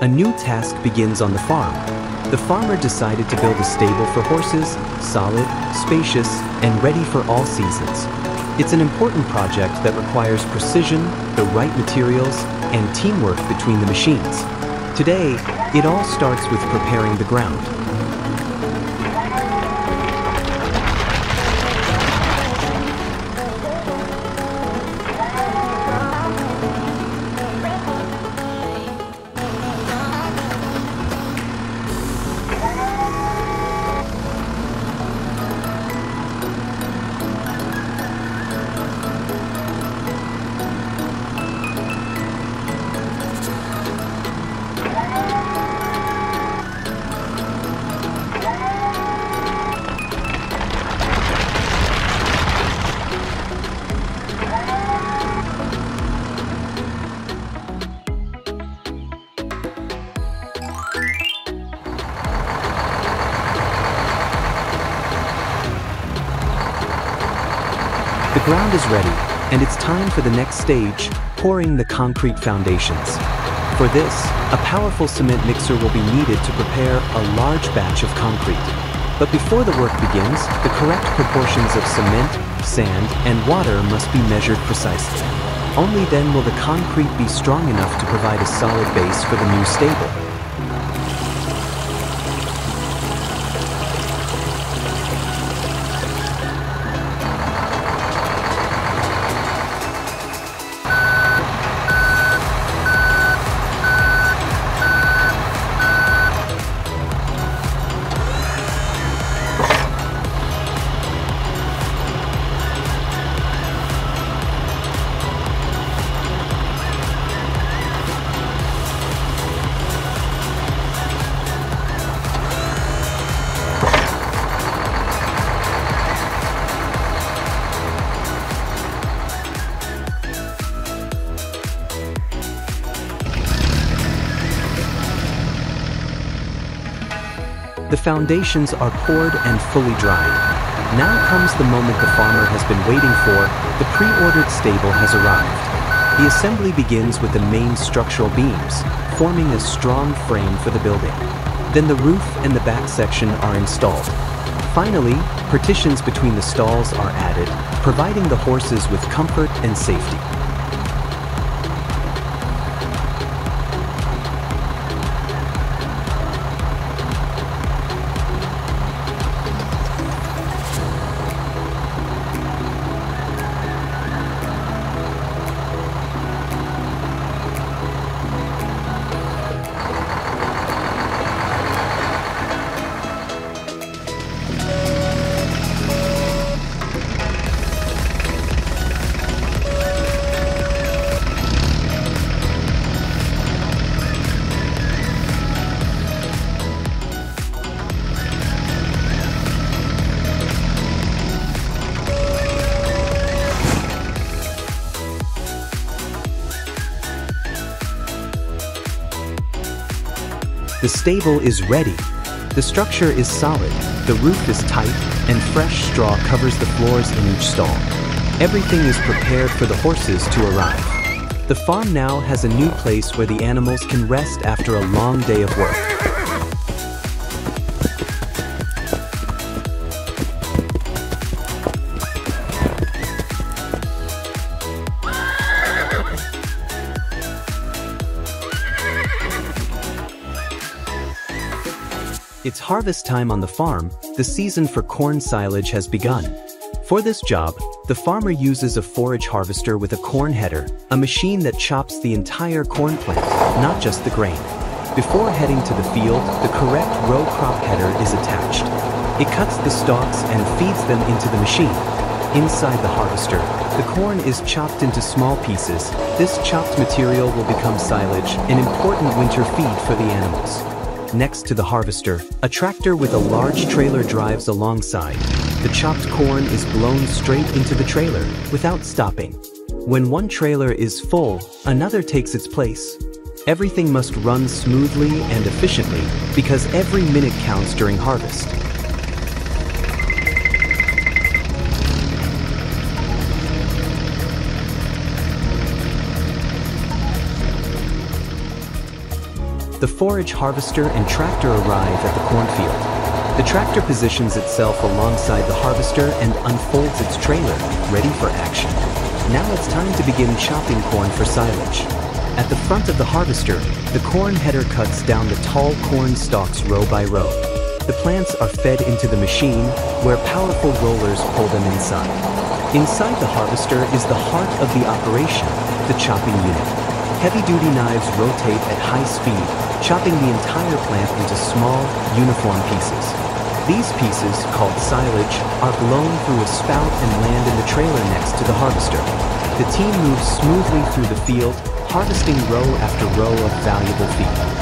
A new task begins on the farm. The farmer decided to build a stable for horses, solid, spacious, and ready for all seasons. It's an important project that requires precision, the right materials, and teamwork between the machines. Today, it all starts with preparing the ground. The ground is ready, and it's time for the next stage, pouring the concrete foundations. For this, a powerful cement mixer will be needed to prepare a large batch of concrete. But before the work begins, the correct proportions of cement, sand, and water must be measured precisely. Only then will the concrete be strong enough to provide a solid base for the new stable. The foundations are poured and fully dried. Now comes the moment the farmer has been waiting for. The pre-ordered stable has arrived. The assembly begins with the main structural beams, forming a strong frame for the building. Then the roof and the back section are installed. Finally, partitions between the stalls are added, providing the horses with comfort and safety. The stable is ready. The structure is solid, the roof is tight, and fresh straw covers the floors in each stall. Everything is prepared for the horses to arrive. The farm now has a new place where the animals can rest after a long day of work. It's harvest time on the farm. The season for corn silage has begun. For this job, the farmer uses a forage harvester with a corn header, a machine that chops the entire corn plant, not just the grain. Before heading to the field, the correct row crop header is attached. It cuts the stalks and feeds them into the machine. Inside the harvester, the corn is chopped into small pieces. This chopped material will become silage, an important winter feed for the animals. Next to the harvester, a tractor with a large trailer drives alongside. The chopped corn is blown straight into the trailer without stopping. When one trailer is full, another takes its place. Everything must run smoothly and efficiently because every minute counts during harvest. the forage harvester and tractor arrive at the cornfield. The tractor positions itself alongside the harvester and unfolds its trailer, ready for action. Now it's time to begin chopping corn for silage. At the front of the harvester, the corn header cuts down the tall corn stalks row by row. The plants are fed into the machine, where powerful rollers pull them inside. Inside the harvester is the heart of the operation, the chopping unit. Heavy-duty knives rotate at high speed, chopping the entire plant into small, uniform pieces. These pieces, called silage, are blown through a spout and land in the trailer next to the harvester. The team moves smoothly through the field, harvesting row after row of valuable feed.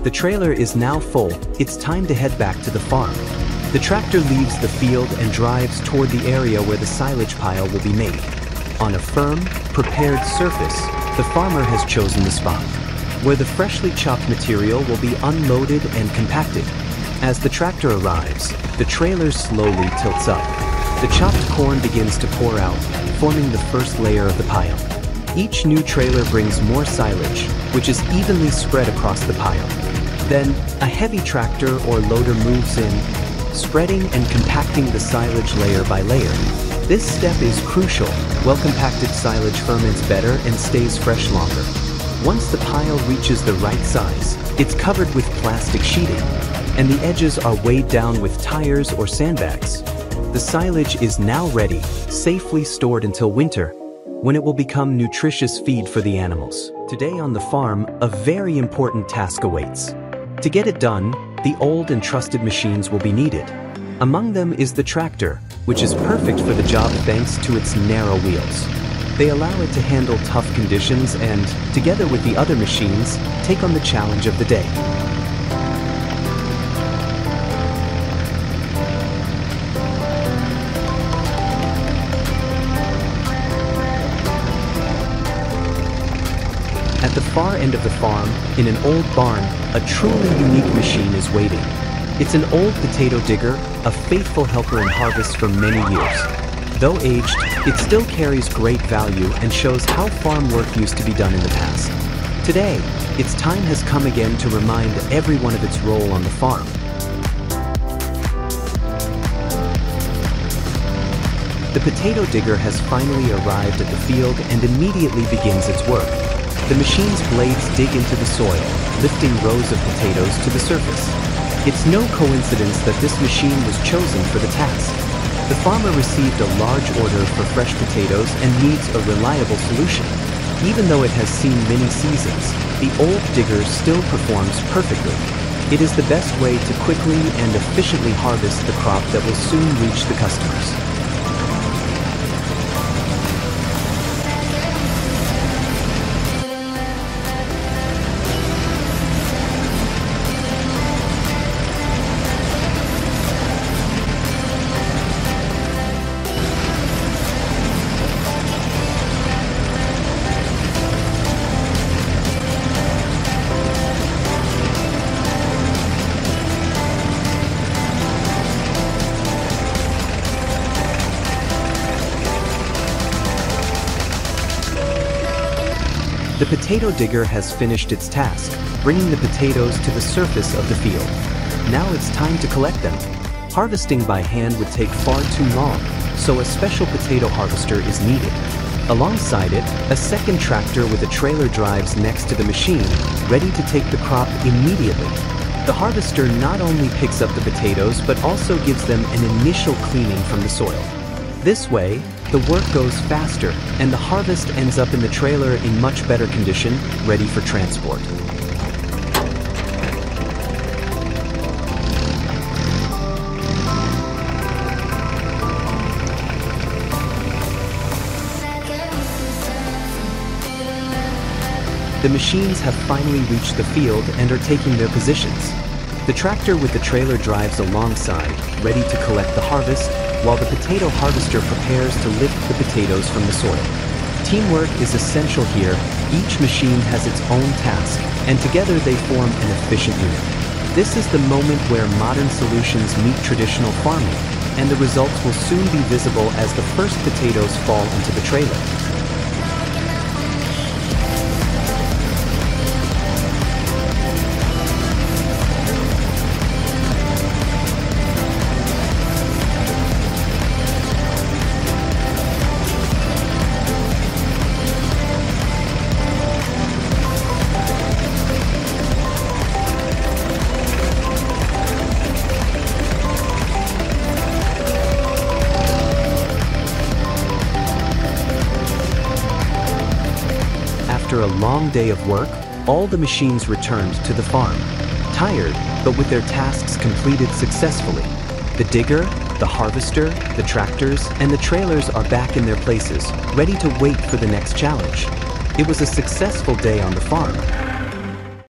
The trailer is now full. It's time to head back to the farm. The tractor leaves the field and drives toward the area where the silage pile will be made. On a firm, prepared surface, the farmer has chosen the spot, where the freshly chopped material will be unloaded and compacted. As the tractor arrives, the trailer slowly tilts up. The chopped corn begins to pour out, forming the first layer of the pile. Each new trailer brings more silage, which is evenly spread across the pile. Then, a heavy tractor or loader moves in, spreading and compacting the silage layer by layer. This step is crucial. Well-compacted silage ferments better and stays fresh longer. Once the pile reaches the right size, it's covered with plastic sheeting, and the edges are weighed down with tires or sandbags. The silage is now ready, safely stored until winter, when it will become nutritious feed for the animals. Today on the farm, a very important task awaits. To get it done, the old and trusted machines will be needed. Among them is the tractor, which is perfect for the job thanks to its narrow wheels. They allow it to handle tough conditions and, together with the other machines, take on the challenge of the day. At the far end of the farm, in an old barn, a truly unique machine is waiting. It's an old potato digger, a faithful helper in harvest for many years. Though aged, it still carries great value and shows how farm work used to be done in the past. Today, its time has come again to remind everyone of its role on the farm. The potato digger has finally arrived at the field and immediately begins its work. The machine's blades dig into the soil, lifting rows of potatoes to the surface. It's no coincidence that this machine was chosen for the task. The farmer received a large order for fresh potatoes and needs a reliable solution. Even though it has seen many seasons, the old digger still performs perfectly. It is the best way to quickly and efficiently harvest the crop that will soon reach the customers. The potato digger has finished its task, bringing the potatoes to the surface of the field. Now it's time to collect them. Harvesting by hand would take far too long, so a special potato harvester is needed. Alongside it, a second tractor with a trailer drives next to the machine, ready to take the crop immediately. The harvester not only picks up the potatoes, but also gives them an initial cleaning from the soil. This way, the work goes faster and the harvest ends up in the trailer in much better condition, ready for transport. The machines have finally reached the field and are taking their positions. The tractor with the trailer drives alongside, ready to collect the harvest, while the potato harvester prepares to lift the potatoes from the soil. Teamwork is essential here. Each machine has its own task, and together they form an efficient unit. This is the moment where modern solutions meet traditional farming, and the results will soon be visible as the first potatoes fall into the trailer. After a long day of work, all the machines returned to the farm. Tired, but with their tasks completed successfully. The digger, the harvester, the tractors, and the trailers are back in their places, ready to wait for the next challenge. It was a successful day on the farm.